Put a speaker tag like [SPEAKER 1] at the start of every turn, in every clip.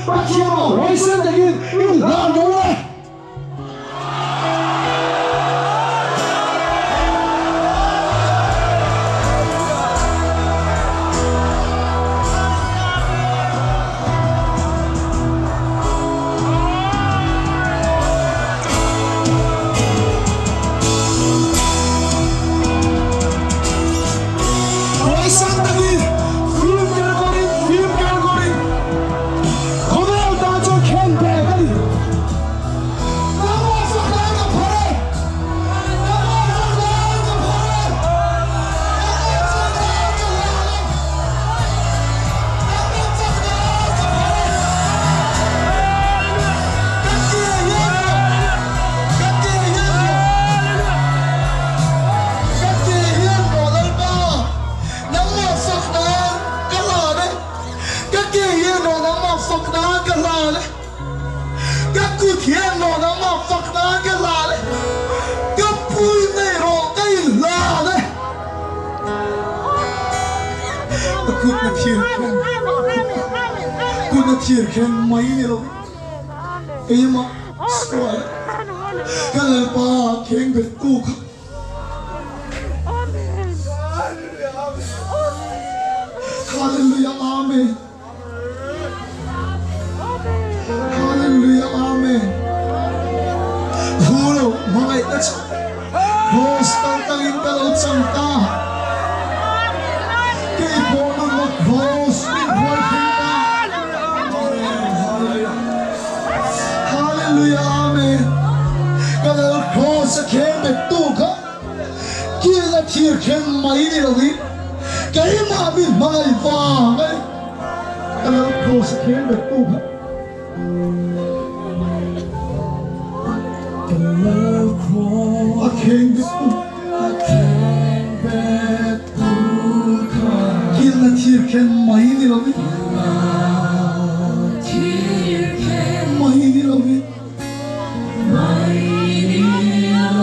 [SPEAKER 1] 박지현의 월성적인 이 라노래 Chia khen mấy này đâu, em mà xoay, cái này ba khen được tu không? Hallelujah, amen. Hallelujah, amen. Hulu, mga ito, Rose tangin ka lang sang ta. Kay po nang mag-rose, working ka. Hallelujah, amen. Kalau kau sekian tu ka, kita tiarkan main ini lagi. Kaya mami mga ibang, kalau kau sekian tu ka. Kalau kau sekian tu, kita tiarkan main ini lagi. Main ini lagi. Hallelujah,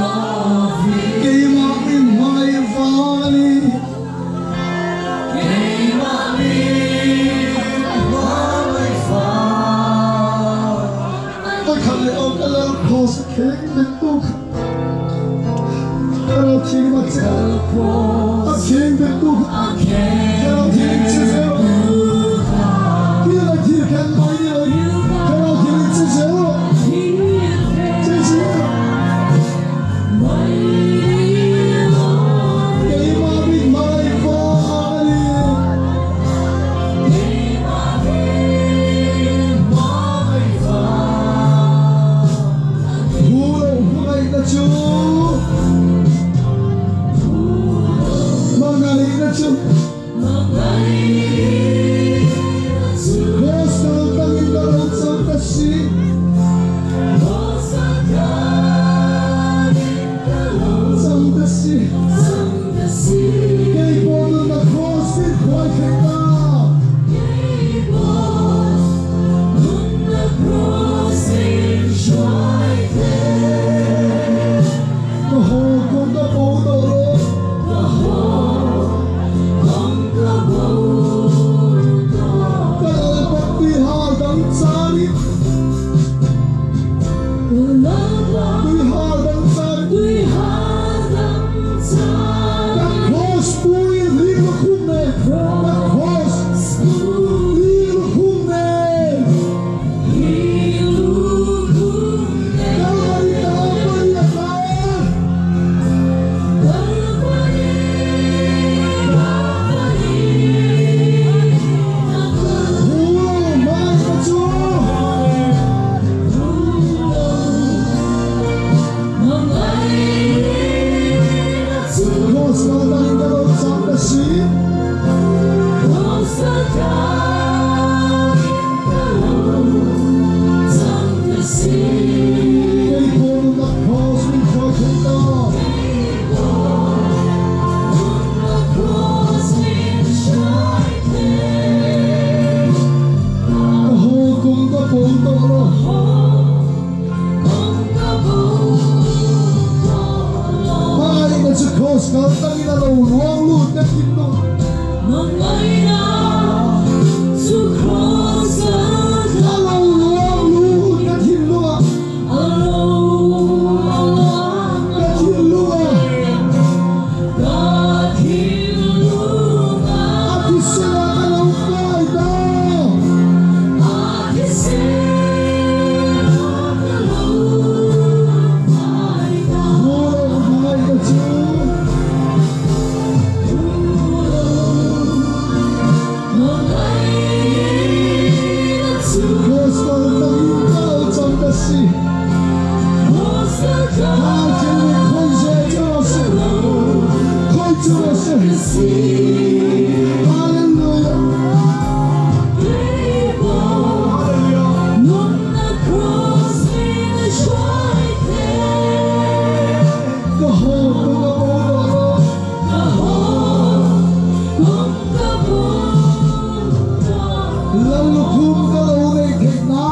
[SPEAKER 1] lalu kum kalau nei thekna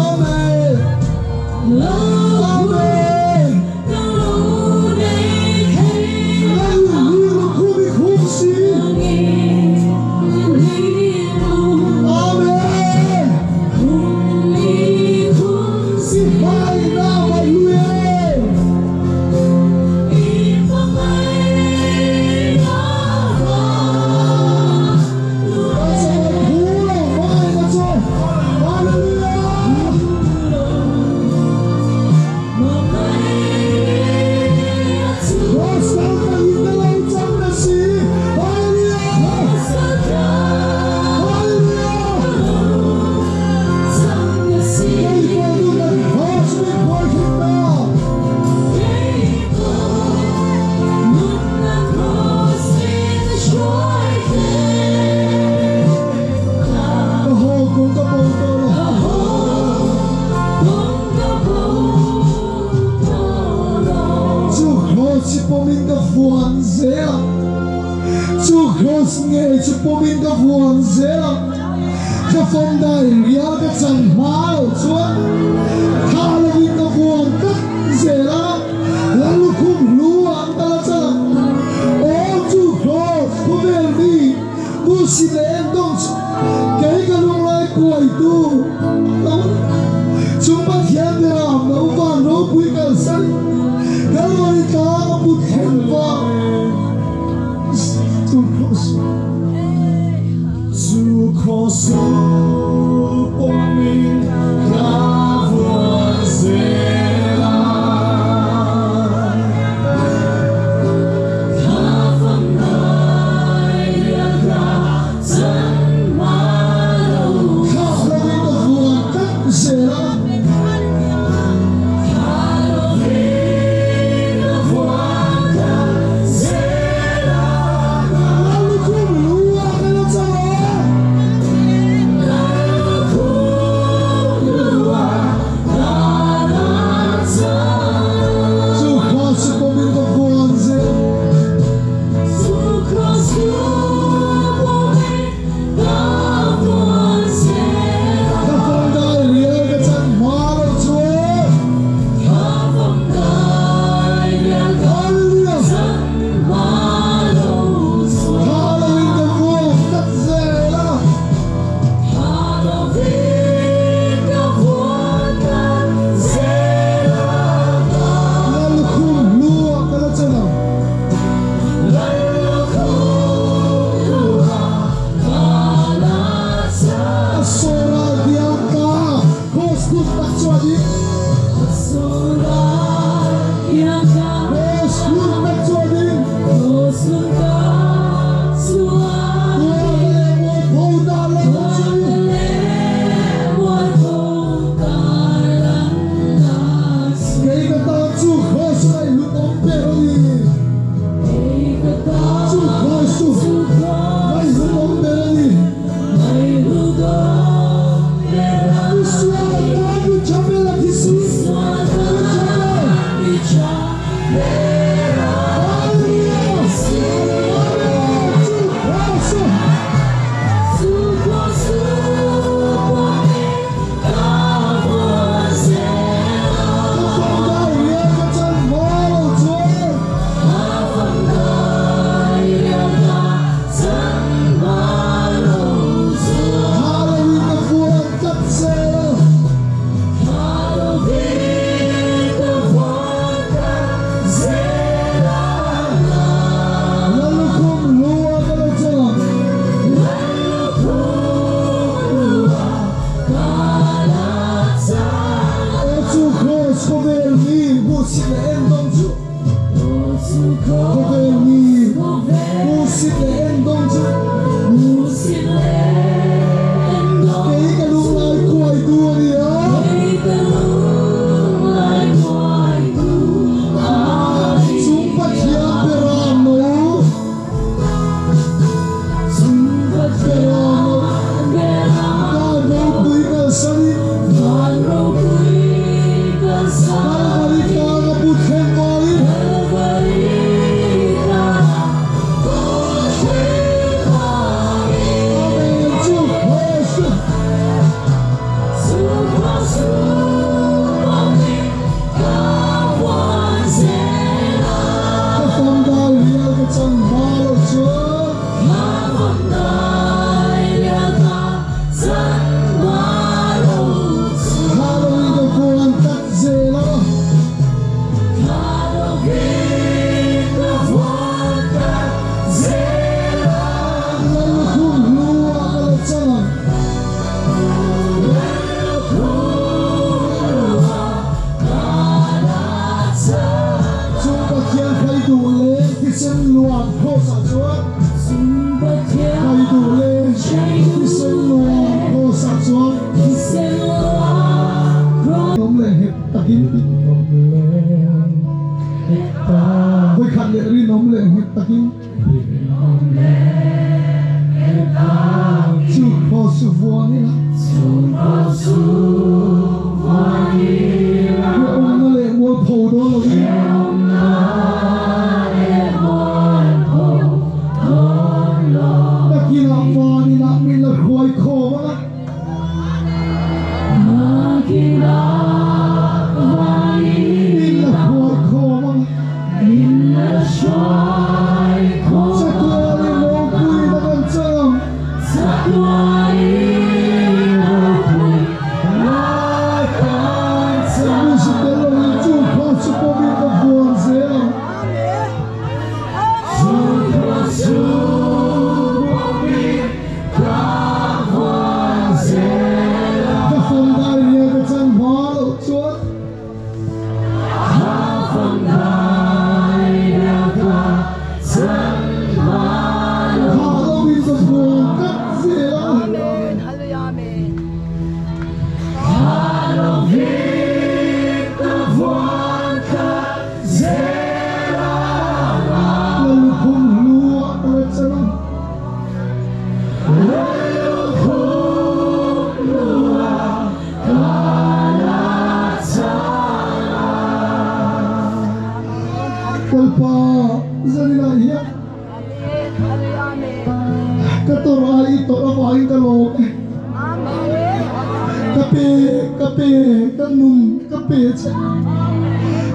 [SPEAKER 1] amen amen lalu kum kum si amen si mai na maluye Chúa cross nghe Chúa bom in các vuông dễ lắm cho phong đại riêng các chẳng máu Chúa thà là in các vuông tất dễ lắm lalu kum luang ta chẳng ô Chúa cross có về đi bu xin lên đông cái lung lại quậy tu chúng bắt hiện để làm nấu vàng nấu quý cả sân cái người ta bút khen vàng Chúa cross bom in các vuông dễ lắm
[SPEAKER 2] khá phong đại riêng cả chân máu
[SPEAKER 1] khá là in các vuông tất dễ lắm
[SPEAKER 2] Hãy subscribe cho kênh Ghiền Mì Gõ để không bỏ lỡ
[SPEAKER 1] ni na ông nó lại mua phù đó là gì ta kia là phò ni na mình là khoai khô mà mình là khoai khô mà sa tua ni mo kui na kan chang sa music da lo ni chu kho chu po bi ka buồn se ka phong dai ni ka chang ma lo chuan ha lo bi ka buồn cắt se lalu khung lua ra chang kalpa zani la hiya katora ito ra wa in kalo kape kanum kape cha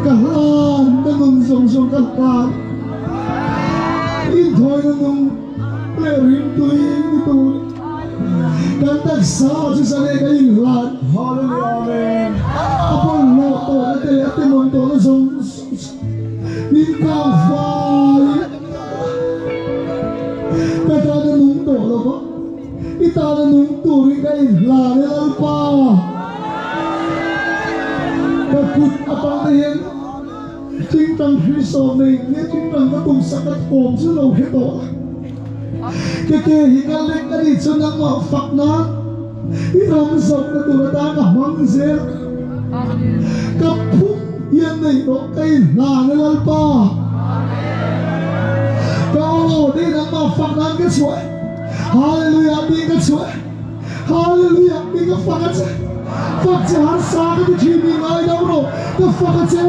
[SPEAKER 1] kahan kanum song kalpan in thoi kanum le rim tui tu kan tak sa chu sa le kai lan hallelujah apon no to te ate mon to no song in ka vai ka ta na nung to lo ba ita na nung tu ri kai la le al pa ka kut apang te hen chính tăng khi so này nghe chính tăng các cùng sắc các ôm chứ đâu hết đó cái hi cái lên cái đi cho năng mà phật na ít làm sọc cái tụi ta cả măng dê cái phúc yên này nó cây là nó lên pa cái ô đi năng mà phật na cái chuỗi hallelujah đi cái chuỗi hallelujah đi cái phật cái phật chỉ hắn xa cái khi mình ai đâu rồi cái phật cái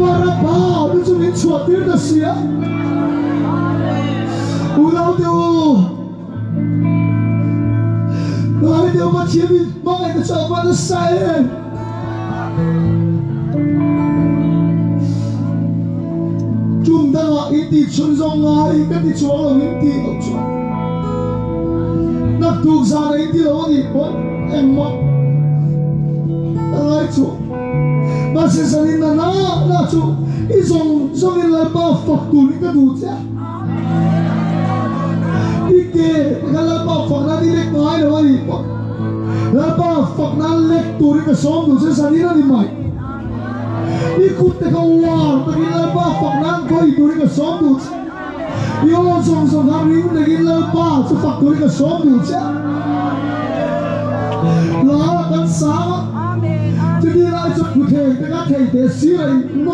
[SPEAKER 1] Barabao, nó cho mình chuột tiếng là xía. Ulau tiêu, nói tiêu mà chia mình mong anh cho bạn nó sai. Chúng ta là ít đi chôn rong ngay, cái đi chôn là ít đi ở chôn. Nắp thuộc ra là ít đi đâu đi bốn em mất, lại chôn. Mà sẽ sang in na chú ý dòng in lại ba phật tù ní cái đủ chứ đi kê cái lại ba phật na đi lệch ngay đâu đi lại ba phật na lệch tù ní cái xóm đủ sẽ sang in na đi mày đi cút cái câu hoa cái lại ba phật na coi tù ní cái xóm đủ chứ yêu dòng hàng ring cái lại ba chú phật tù ní cái xóm đủ chứ là cái sáng thì đi lại cho cụ thể cái thầy để xí này nó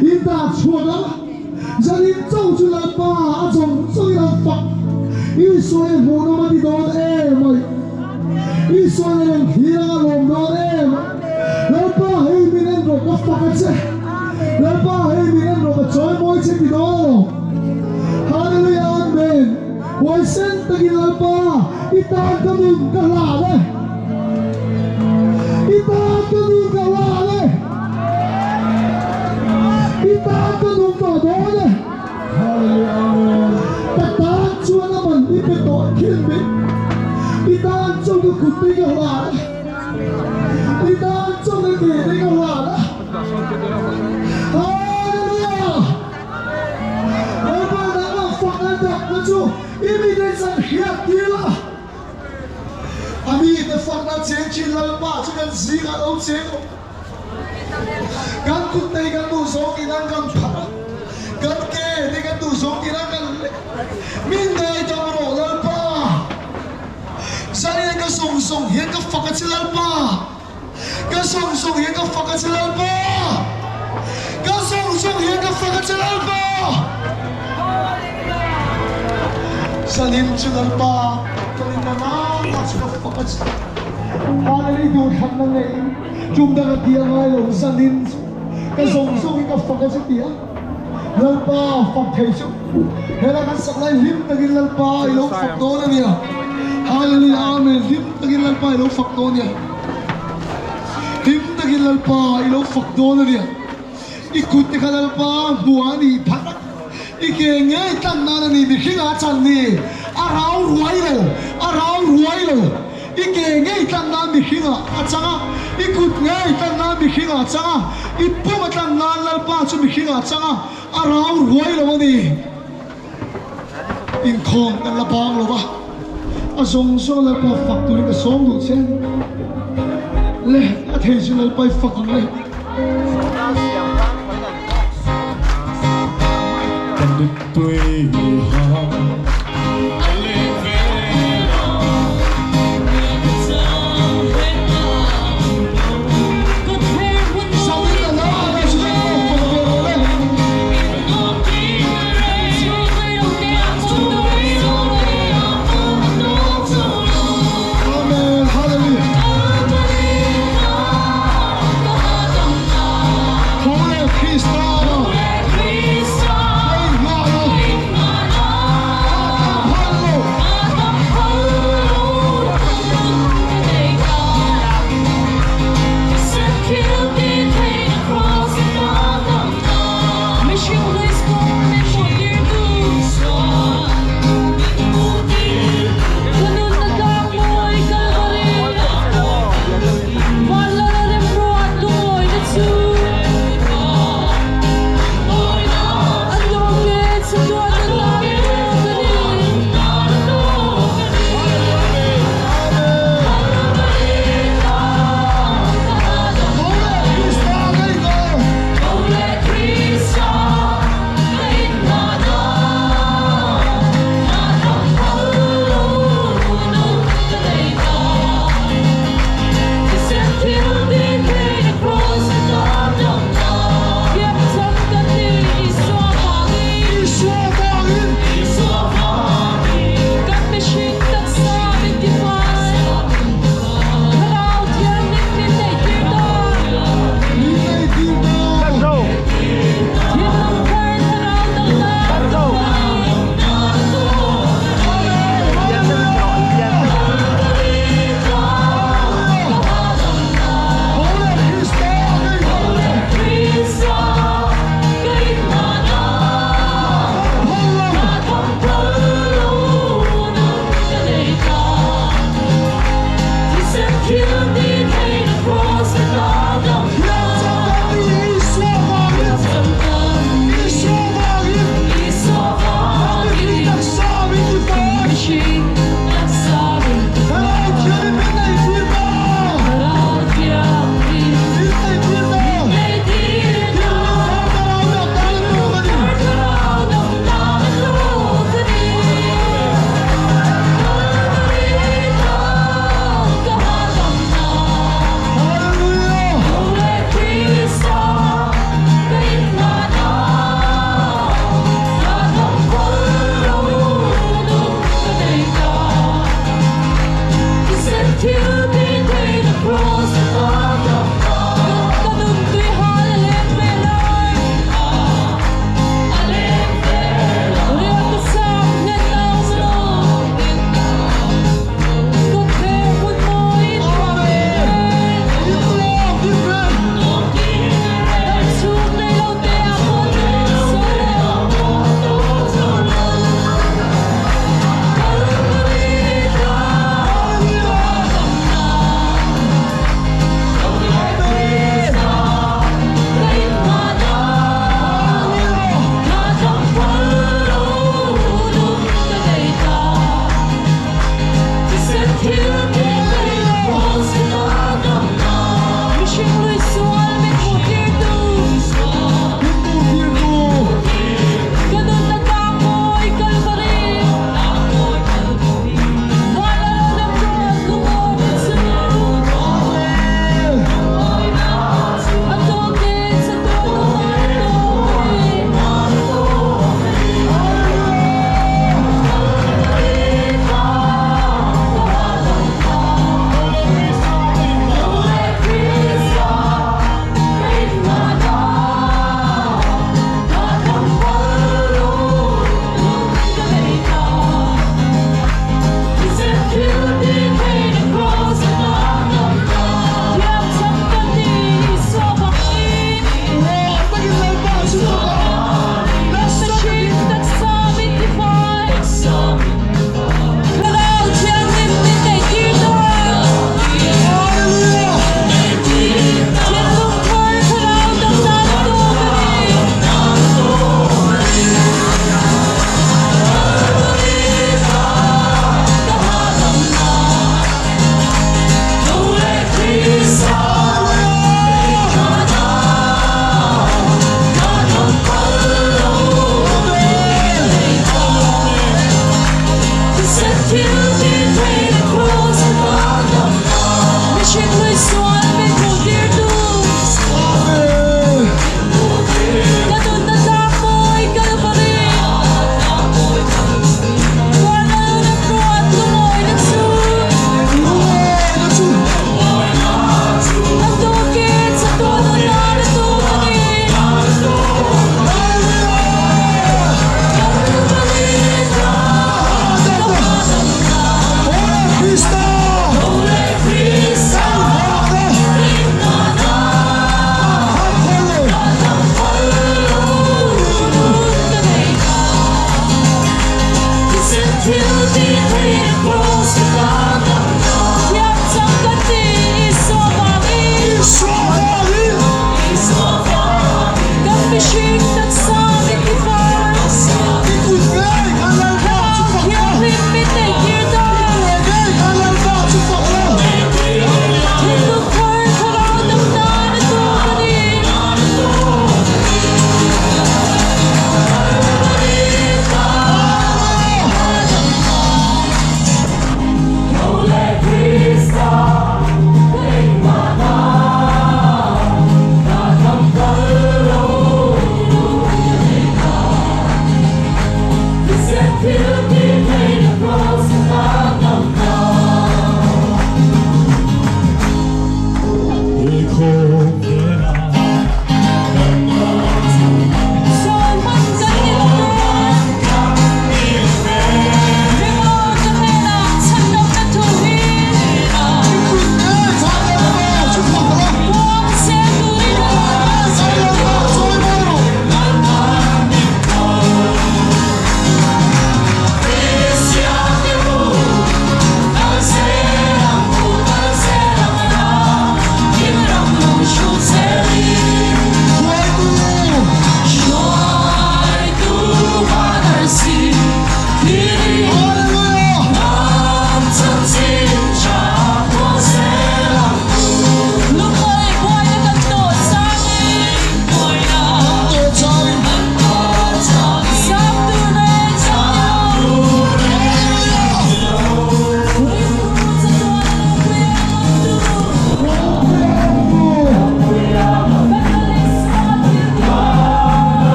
[SPEAKER 1] in ta chua đó gia đình châu chú là ba chồng tôi là phật ý xoay hồ nó mà đi đó em mày ý xoay lên khí là lồng đó em lấy ba hay mình ăn rồi có phật cái chứ lấy ba hay mình ăn rồi mà chói môi chết đi đó hallelujah amen quay sen ta đi lấy ba ít ta cái mình cái lạ đấy Ita tunong kawala Ita tunong kadole Kataan chua naman ipito kilbi Itaan chua kukuti kawala Itaan chua kiti kawala Hallelujah Aba na fakadap na chua Ibigay sa hiyat nila Ami the fuck na chen chin la ba chu kan zi ka o chen o kan tu te kan tu so ki nan kan pha kan ke te kan tu so ki nan kan min dai ta ro la ba sa ni ka song hian ka fuck ka chilal ba ka song hian ka fuck ka chilal ba ka song hian ka fuck ka chilal ba Salin Chunalpa, Kalinana, Focus. Hallelujah, do khăn năng này, chúng ta kia ngay lòng Salin, cái sông sông cái Focus kia, Lalpa Phật thầy chung, hay là cái sắc lại lim ta cái Lalpa, ilo Phật đó nè, Hallelujah, Amen, lim ta cái Lalpa, ilo Phật đó nè, lim ta cái Lalpa, ilo Phật đó nè, ikut cái Lalpa, buani phát. Ike ngay tan na ni mi khinga chan ni arau ruai lo ike ngay tan na mi khinga achanga ikut ngay tan na mi khinga achanga ipuma tan na lalpa chu mi khinga achanga arau ruai lo ni in khong kan la bang lo ba azong so la pa factory ka som du chen le a thei chu la pa factory le
[SPEAKER 3] Đức tuổi họ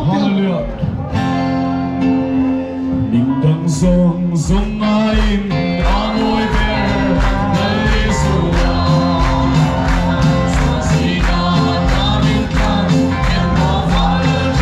[SPEAKER 3] Hallelujah. Ningdang song song ain amoy ber Hallelujah. Sina namin kan en mo fire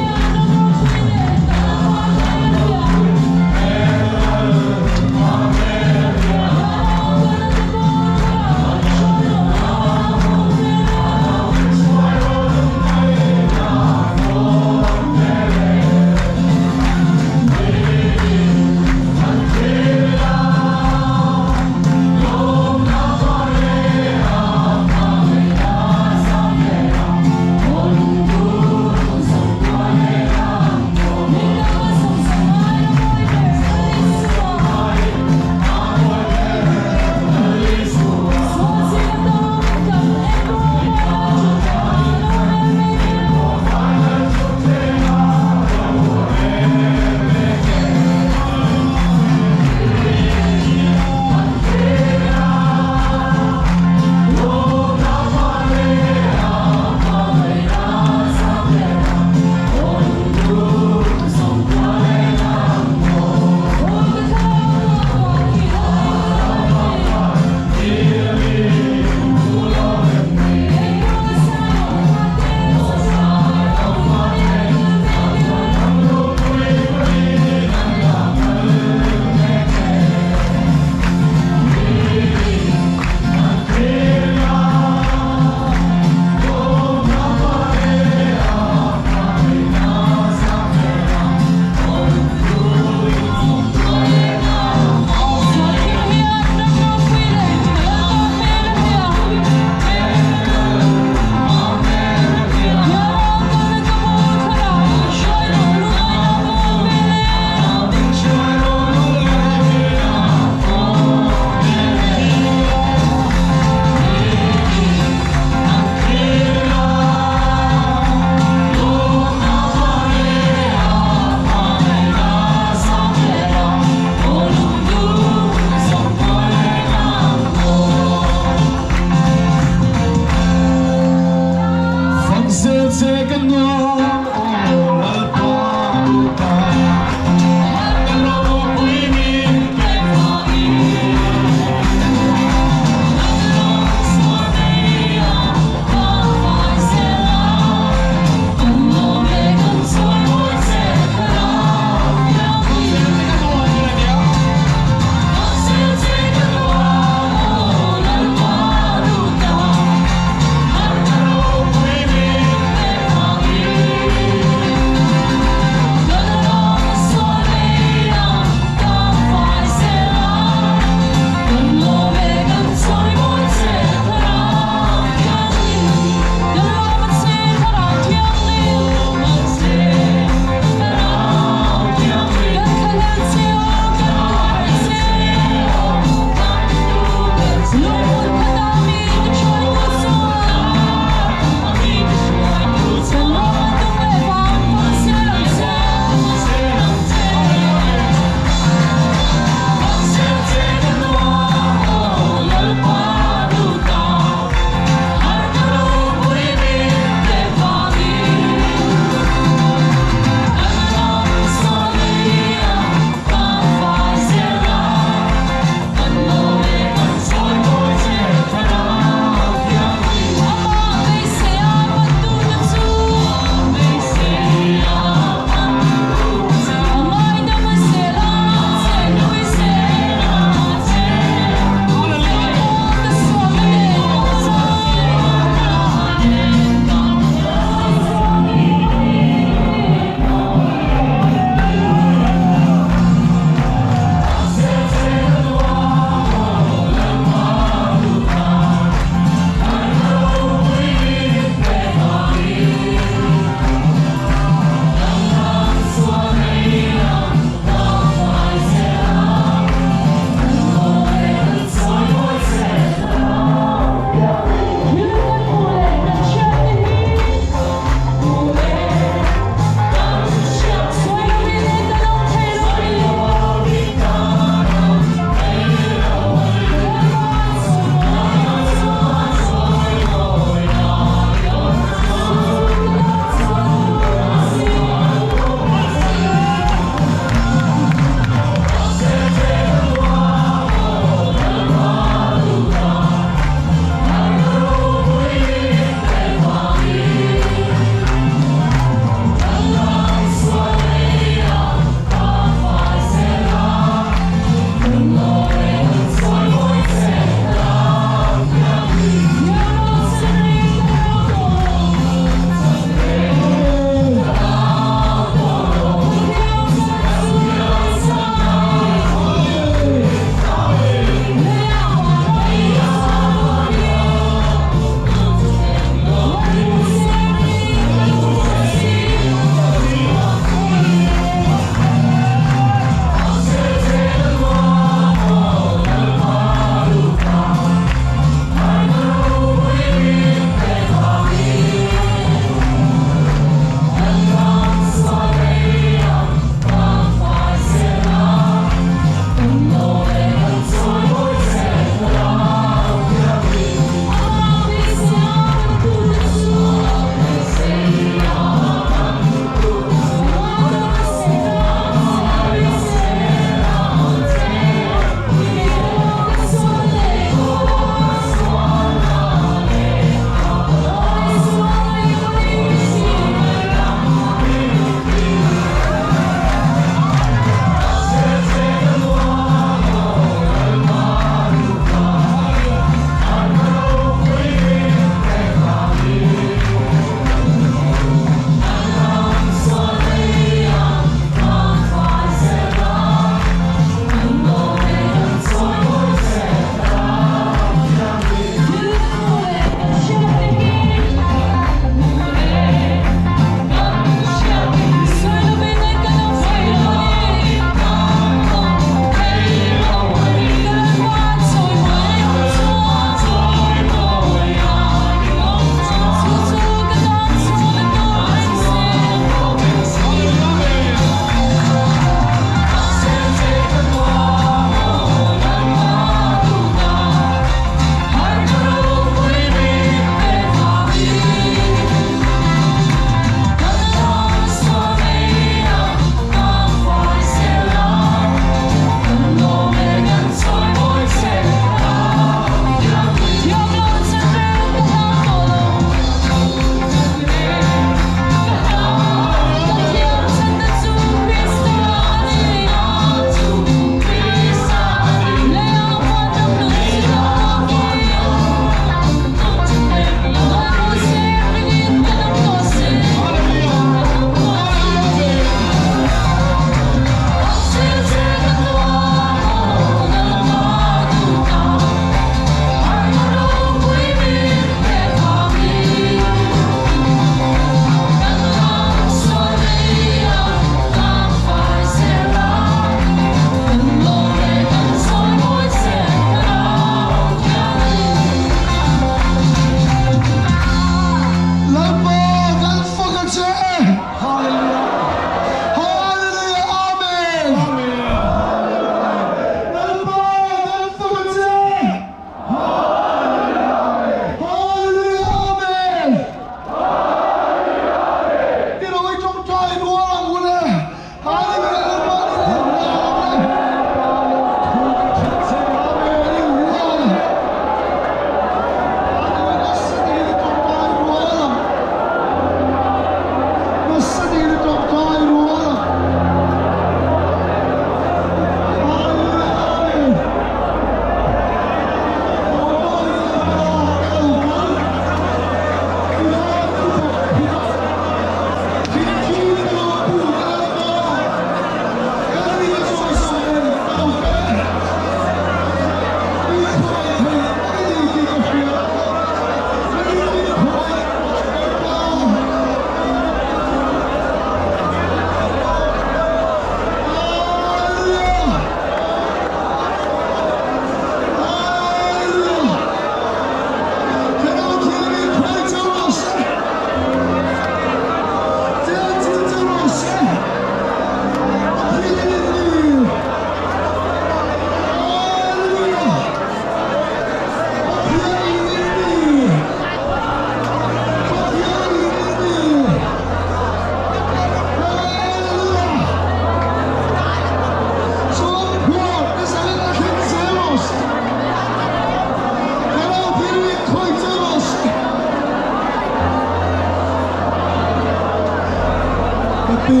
[SPEAKER 1] Tapi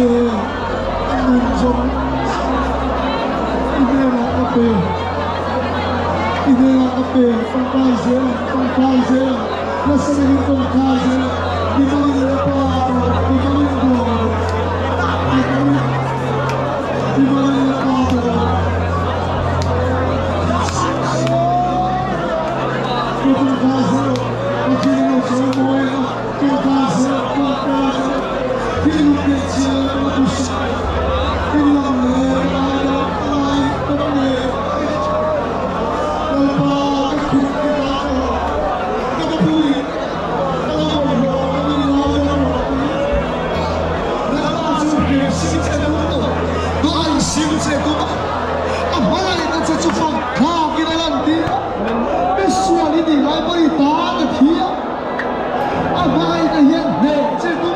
[SPEAKER 1] anh sống ini là tapi con trai dễ nó sẽ là những con trai dễ đi có đi là ba đi có đi là đồ đi có đi là ba đồ cái con trai dễ nó chỉ là một số mối con trai dễ khi lúc biết chưa nó cũng sợ khi lòng người ai có người nó ba cái khúc cái đó nó có vui nó có buồn nó có đi lo nó ba chú kia xin chế nó tốt nó ai xin chế tốt à mai nó sẽ chụp phim khao cái này làm gì cái xua đi đi lại với ta cái kia à mai nó hiện để chế tốt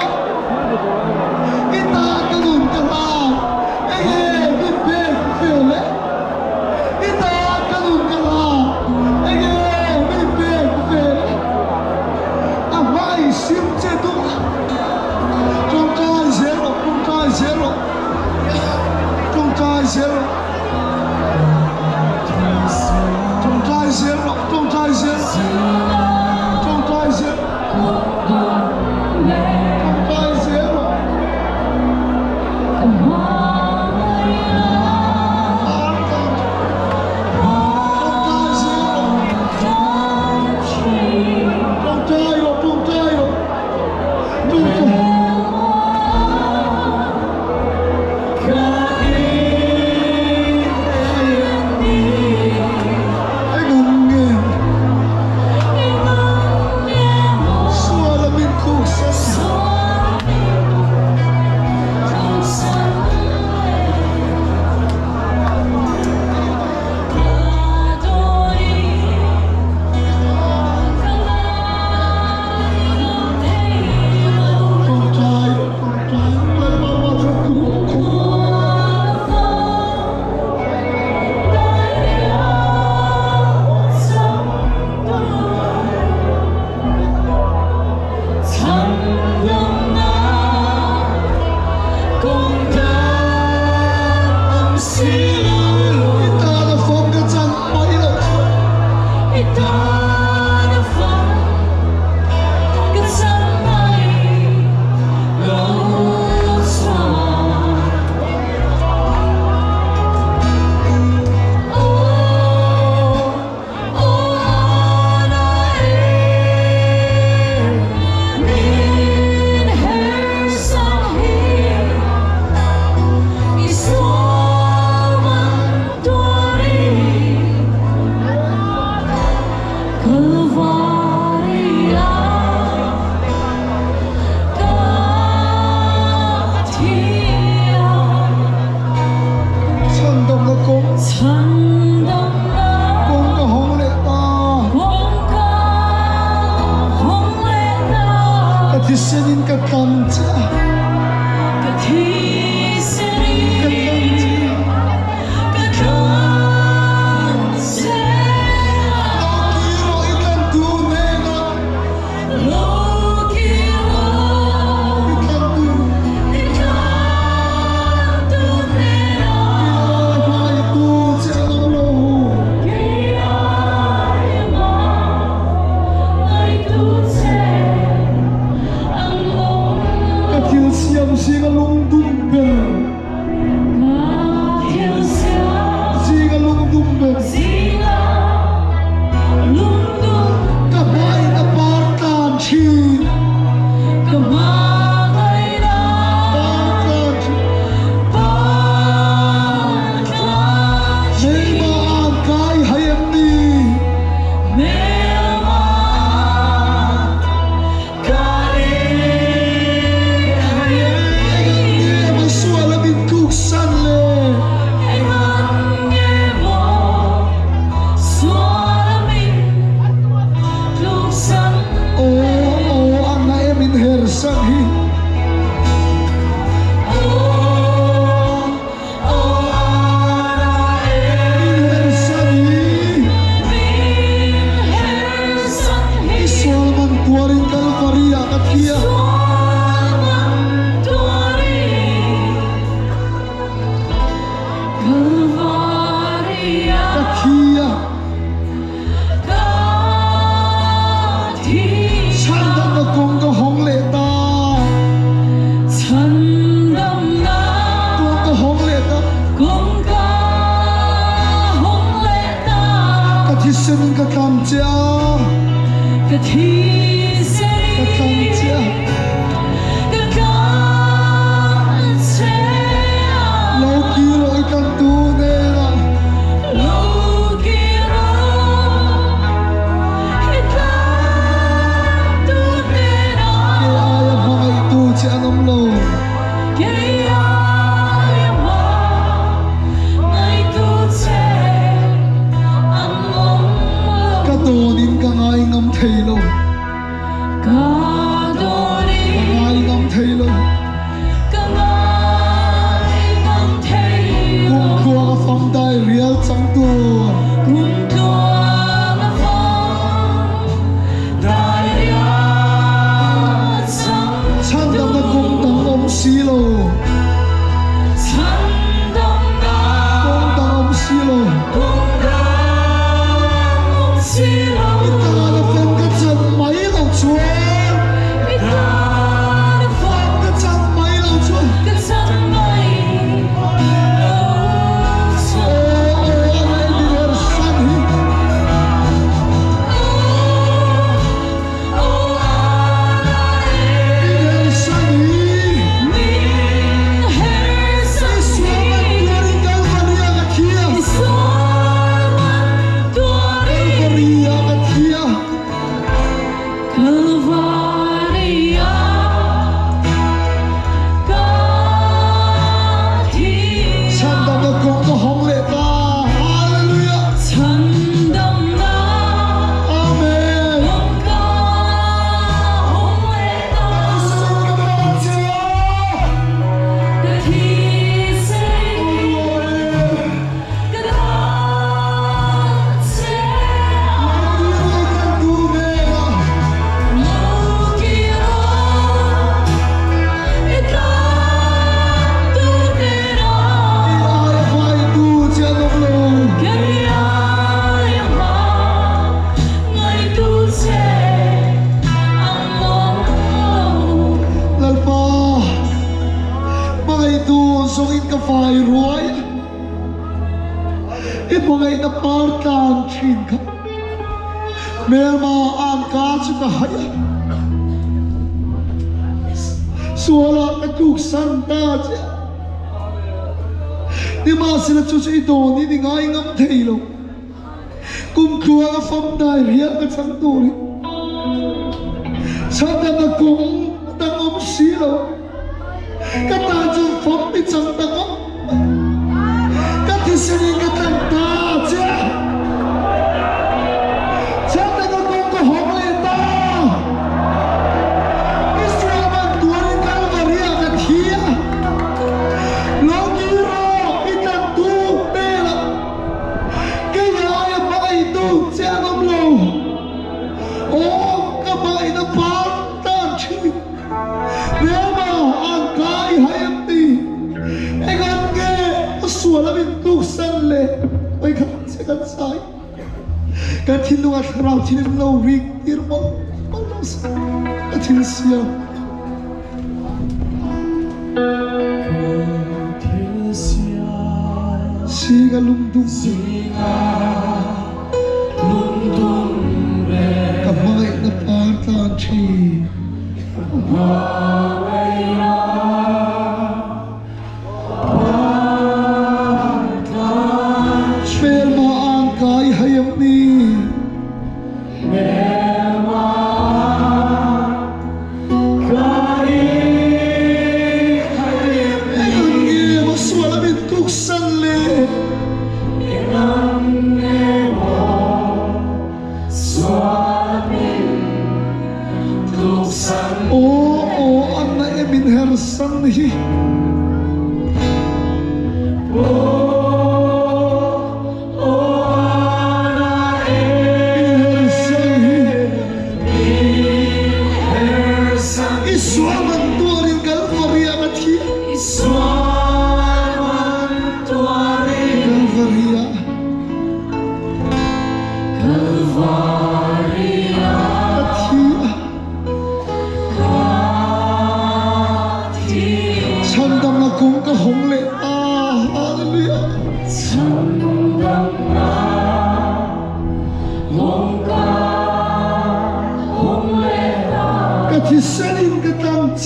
[SPEAKER 1] kita kagum kalah, kita feel it. Kita kagum kalah, kita feel it. Awai sim cetu, trong trai zero, trong trai zero, trong trai zero, trong trai zero, trong trai zero, trong trai zero.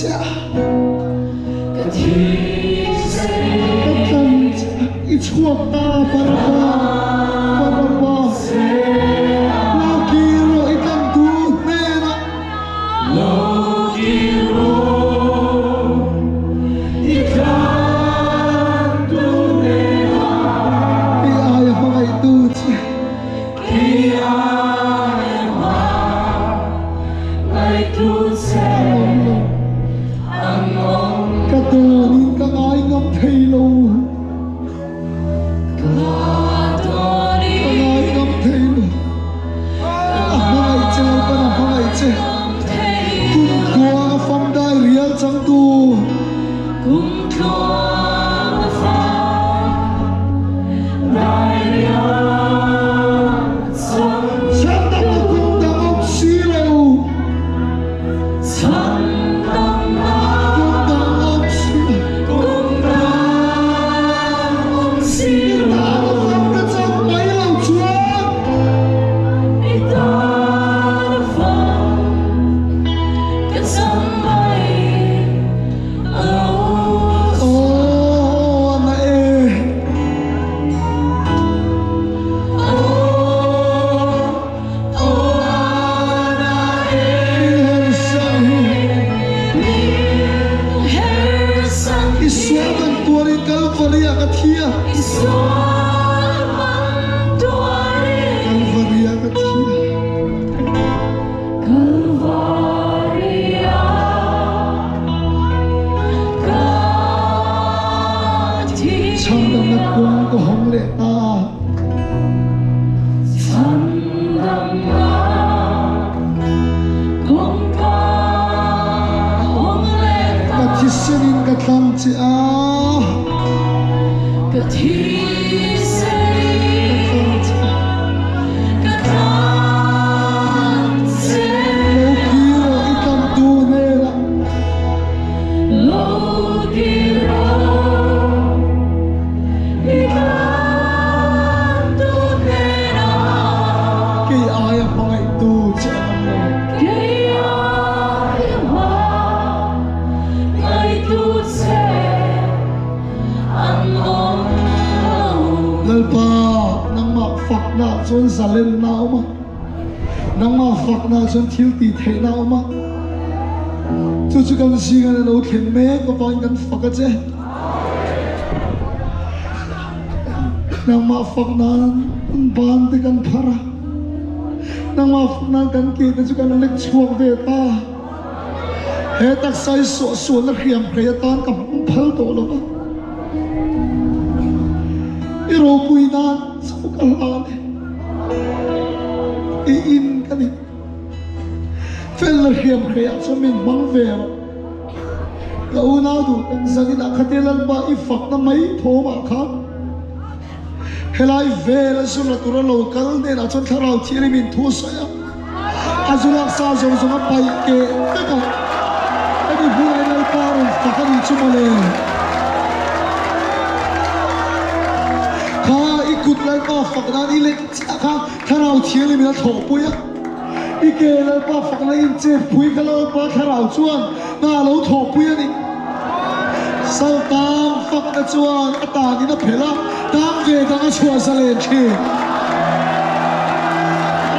[SPEAKER 1] cha
[SPEAKER 2] cái thi sẽ
[SPEAKER 1] cái thân cha ít chuộc ta para lo kiro ikan tu nena
[SPEAKER 2] lo kiro ikan tunera
[SPEAKER 1] i ay mga itu cha
[SPEAKER 2] kia ma mai tu se angong
[SPEAKER 1] katunin ka ay ngam thầy lâu
[SPEAKER 2] kadori
[SPEAKER 1] ay ngam thầy lâu mga cha pa na mga cha kum kwa phong dai rial chang tu
[SPEAKER 2] cũng cho pha đại nhân sống
[SPEAKER 1] Sam ta na kum da op si lâu
[SPEAKER 2] thân tâm
[SPEAKER 1] kum da op si
[SPEAKER 2] cũng đã ôm xin
[SPEAKER 1] ta na phong ka chang mai lâu chuan
[SPEAKER 2] đi ta phong cái sông bay lâu
[SPEAKER 1] oh na her sang isuan tuarin kalvaria ka thia kalvaria ka thia chang dam na kum ko hong le ta ka thisenin ka thlam chi a
[SPEAKER 2] Cái thi sẽ
[SPEAKER 1] thlam chi
[SPEAKER 2] cái thang sẽ
[SPEAKER 1] lo kiro ikan tu nela
[SPEAKER 2] lâu kiro ikan tu nera
[SPEAKER 1] ke ay mga itu cha
[SPEAKER 2] kaya ma ngay tu sẽ ăn ôm
[SPEAKER 1] lalpa nang ma fak na chon zalen na oma nang ma fak na chon thil ti the na oma chu chu kan si gan lo khen me ko pa kan fak a che nang ma fak na ban te kan phara nang ma fak na kan ke te chu kan lek chuak ve ta he tak sai so na khiam khaya tan ka phal to lo ba iro pui na sau ka lane in ka ni fel na khiam khaya so min mang ve ka una du kan zagin akhatelan ba i fak na mai thoma kha helai ve la su la tura local ne na chon tharau thiri min thu sa ya azulak sa zo zo na pai ke ka ani bulai na parun fakani chumale ka ikut lai pa faknan ilek ka tharau thiali mina tho puya ike lai pa fakna in che pui ka lo pa tharau chuan na lo tho puya ni sau tam fakna chuan ata ni na phela tam ve dang a chua salen thi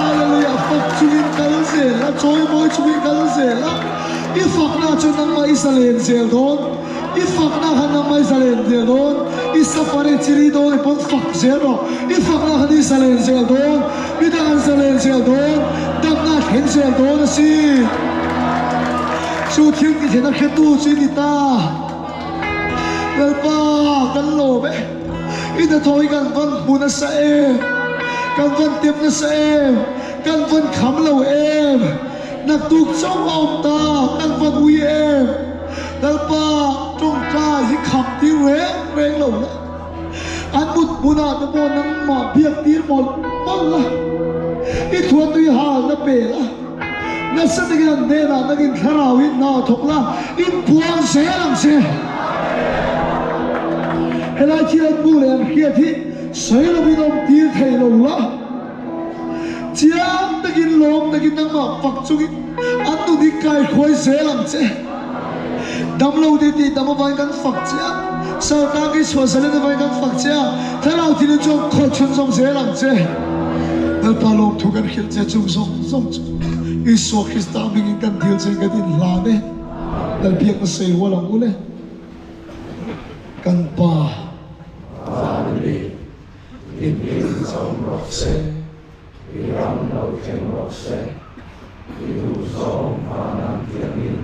[SPEAKER 1] hallelujah fak chuin kal se la joy boy chuin kal se la i fakna chu nang ma isalen sel don i fakna han nang ma isalen sel don i safari chiri don i pon fak zero i fakna han isalen sel don i dan salen sel don dam na khen sel don si chu thil ki thena khetu chi ni ta lalpa kan lo be ina thoi kan van huna sa kan van tip na sa kan van kham lo nak tuk trong om ta kan van ui lalpa trong ka hi kham ti reng lo la an mut buna na bo nang ma biak tir mol la i thua tui ha na pe la na sa digin ne na nagin tharawin na thokla in puang se lang se helai chian bu len khia thi soi lo bi dom tir thei lo la chiam takin lom takin nang ma pak chungi an tu di kai khoi se lang che đâm lâu đi đâm vào cái phật chia sau ta cái số sẽ lên vào cái phật chia thế nào thì nó cho khó chôn trong dễ làm chứ nó ta lộp thu cái hiện chế chung trong Isu Krista mình cần thiếu trên cái tin là đấy là việc nó xây hoa lòng ule cần pa
[SPEAKER 3] family in trong rock se ram đầu ken rock se ilu som manam tiamin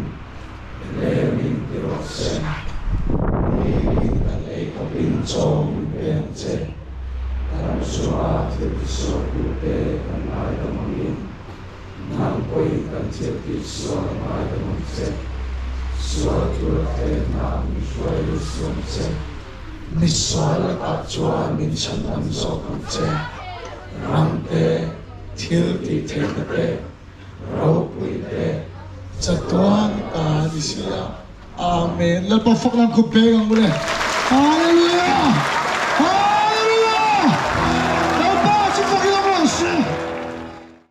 [SPEAKER 3] lemin rock se in ale kapin chom ben che tam suwa te so ku te kan ai tamangin nang koi kan che ti so ai tamang che so tu te nam shwai som che Niswal at chuan min chan am so kam che ram te thil ti the te ro pui te
[SPEAKER 1] chatuan ka disia amen la pa phok lang ko pe ang mule